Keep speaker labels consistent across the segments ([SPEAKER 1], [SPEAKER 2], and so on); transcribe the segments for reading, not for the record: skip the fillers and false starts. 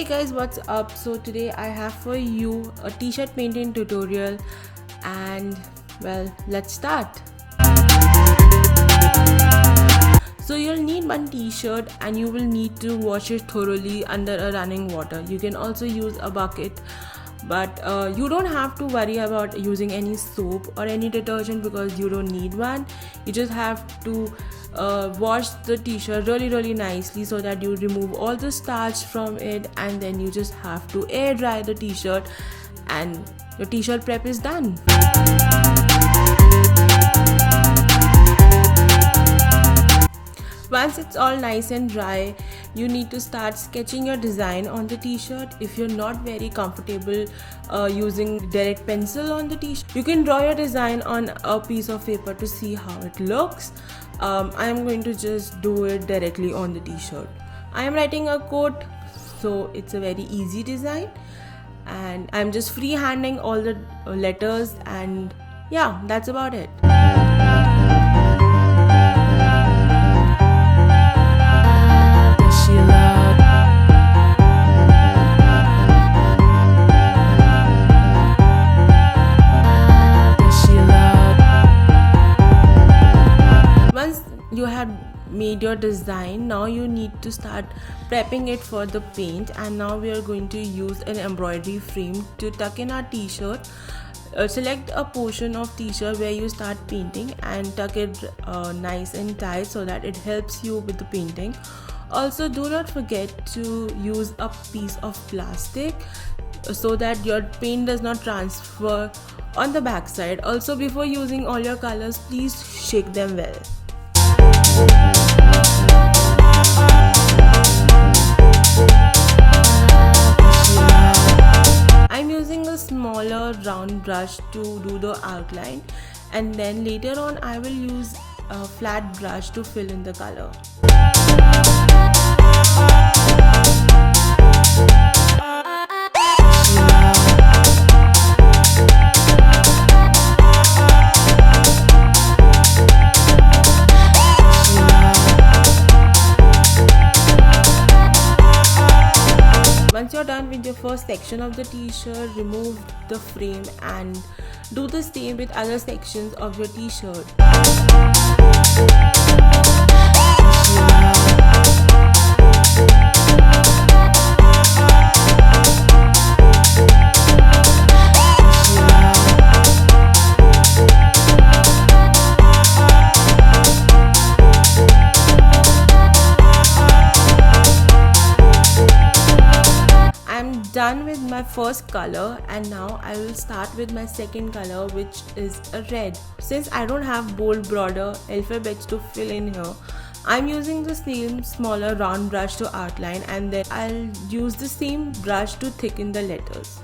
[SPEAKER 1] Hey guys, what's up? So today I have for you a t-shirt painting tutorial, and well, let's start. So you'll need one t-shirt and you will need to wash it thoroughly under a running water. You can also use a bucket, but you don't have to worry about using any soap or any detergent because you don't need one. You just have to wash the t-shirt really nicely so that you remove all the starch from it, and then you just have to air dry the t-shirt and your t-shirt prep is done. Once it's all nice and dry, you need to start sketching your design on the t-shirt. If you're not very comfortable using direct pencil on the t-shirt, you can draw your design on a piece of paper to see how it looks. I'm going to just do it directly on the t-shirt. I am writing a quote, so it's a very easy design, and I'm just freehanding all the letters, and yeah, that's about it. You had made your design, now you need to start prepping it for the paint, and now we are going to use an embroidery frame to tuck in our t-shirt. Select a portion of t-shirt where you start painting and tuck it nice and tight so that it helps you with the painting. Also, do not forget to use a piece of plastic so that your paint does not transfer on the back side. Also, before using all your colors, please shake them well. I'm using a smaller round brush to do the outline, and then later on I will use a flat brush to fill in the color. Once you're done with your first section of the t-shirt, remove the frame and do the same with other sections of your t-shirt. Done with my first color, and now I will start with my second color, which is a red. Since I don't have bold border alphabets to fill in here, I'm using the same smaller round brush to outline, and then I'll use the same brush to thicken the letters.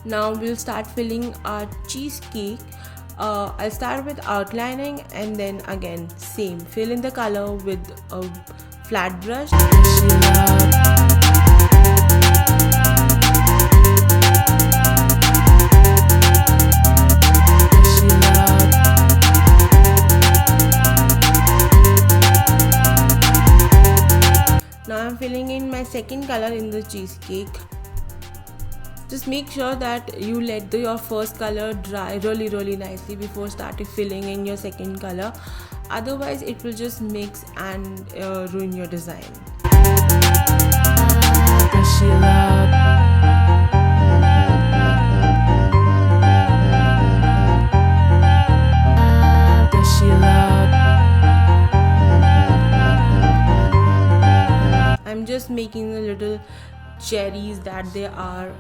[SPEAKER 1] Now we'll start filling our cheesecake. I'll start with outlining, and then again same, fill in the color with a flat brush. Now I'm filling in my second color in the cheesecake. Just make sure that you let your first color dry really nicely before starting filling in your second color. Otherwise, it will just mix and ruin your design. I'm just making the little cherries that they are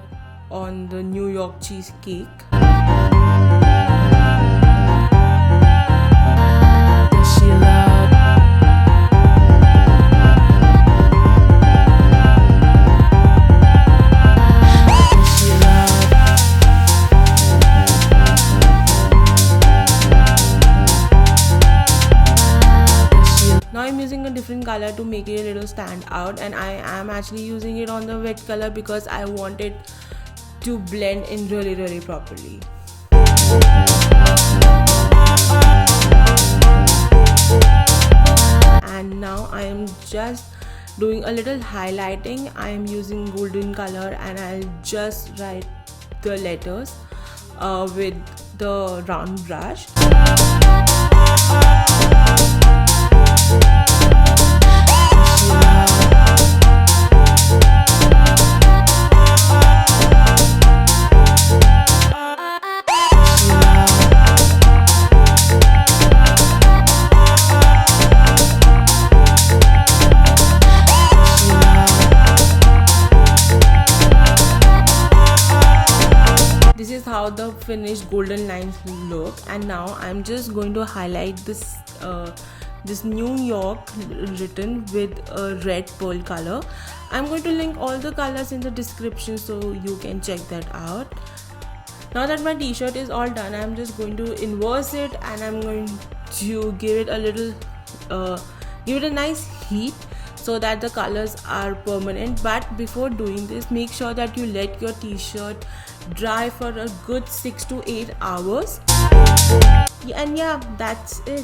[SPEAKER 1] on the New York cheesecake. I'm using a different color to make it a little stand out, and I am actually using it on the wet color because I want it to blend in really properly. And now I am just doing a little highlighting. I am using golden color and I'll just write the letters with the round brush. This is how the finished golden lines look, and now I'm just going to highlight this this New York written with a red pearl color. I'm going to link all the colors in the description so you can check that out. Now that my t-shirt is all done, I'm just going to inverse it and I'm going to give it a little give it a nice heat so that the colors are permanent. But before doing this, make sure that you let your t-shirt dry for a good 6 to 8 hours. And yeah, that's it.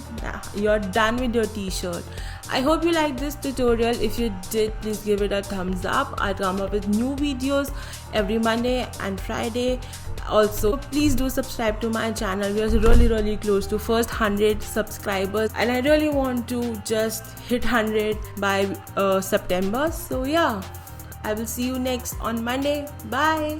[SPEAKER 1] You're done with your t-shirt. I hope you liked this tutorial. If you did, please give it a thumbs up. I come up with new videos every Monday and Friday. Also, please do subscribe to my channel. We are really close to first 100 subscribers, and I really want to just hit 100 by September. So yeah, I will see you next on Monday. Bye.